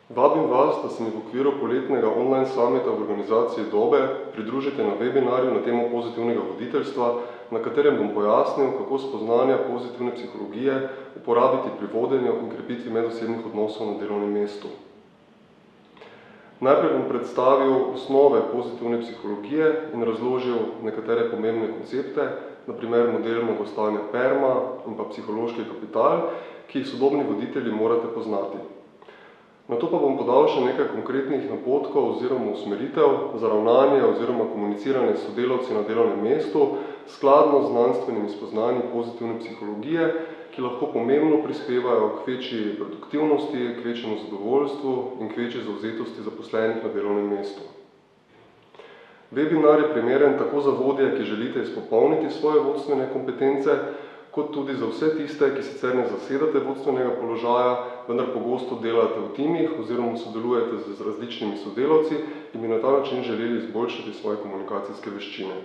Vabim vas, da se mi v okviru poletnega online summita v organizaciji Dobe pridružite na webinarju na temo pozitivnega voditeljstva, na katerem bom pojasnil, kako spoznanja pozitivne psihologije uporabiti pri vodenju in krepitvi medosebnih odnosov na delovnem mestu. Najprej bom predstavil osnove pozitivne psihologije in razložil nekatere pomembne koncepte, na primer model blagostanja PERMA in pa psihološki kapital, ki jih sodobni voditelji morate poznati. Nato pa bom podal še nekaj konkretnih napotkov oziroma usmeritev za ravnanje oziroma komuniciranje s sodelavci na delovnem mestu skladno z znanstvenimi spoznanji pozitivne psihologije, ki lahko pomembno prispevajo k večji produktivnosti, k večjemu zadovoljstvu in k večji zavzetosti zaposlenih na delovnem mestu. Webinar je primeren tako za vodje, ki želite izpopolniti svoje vodstvene kompetence, kot tudi za vse tiste, ki sicer ne zasedate vodstvenega položaja, vendar pogosto delate v timih oziroma sodelujete z različnimi sodelavci in bi na ta način želeli izboljšati svoje komunikacijske veščine.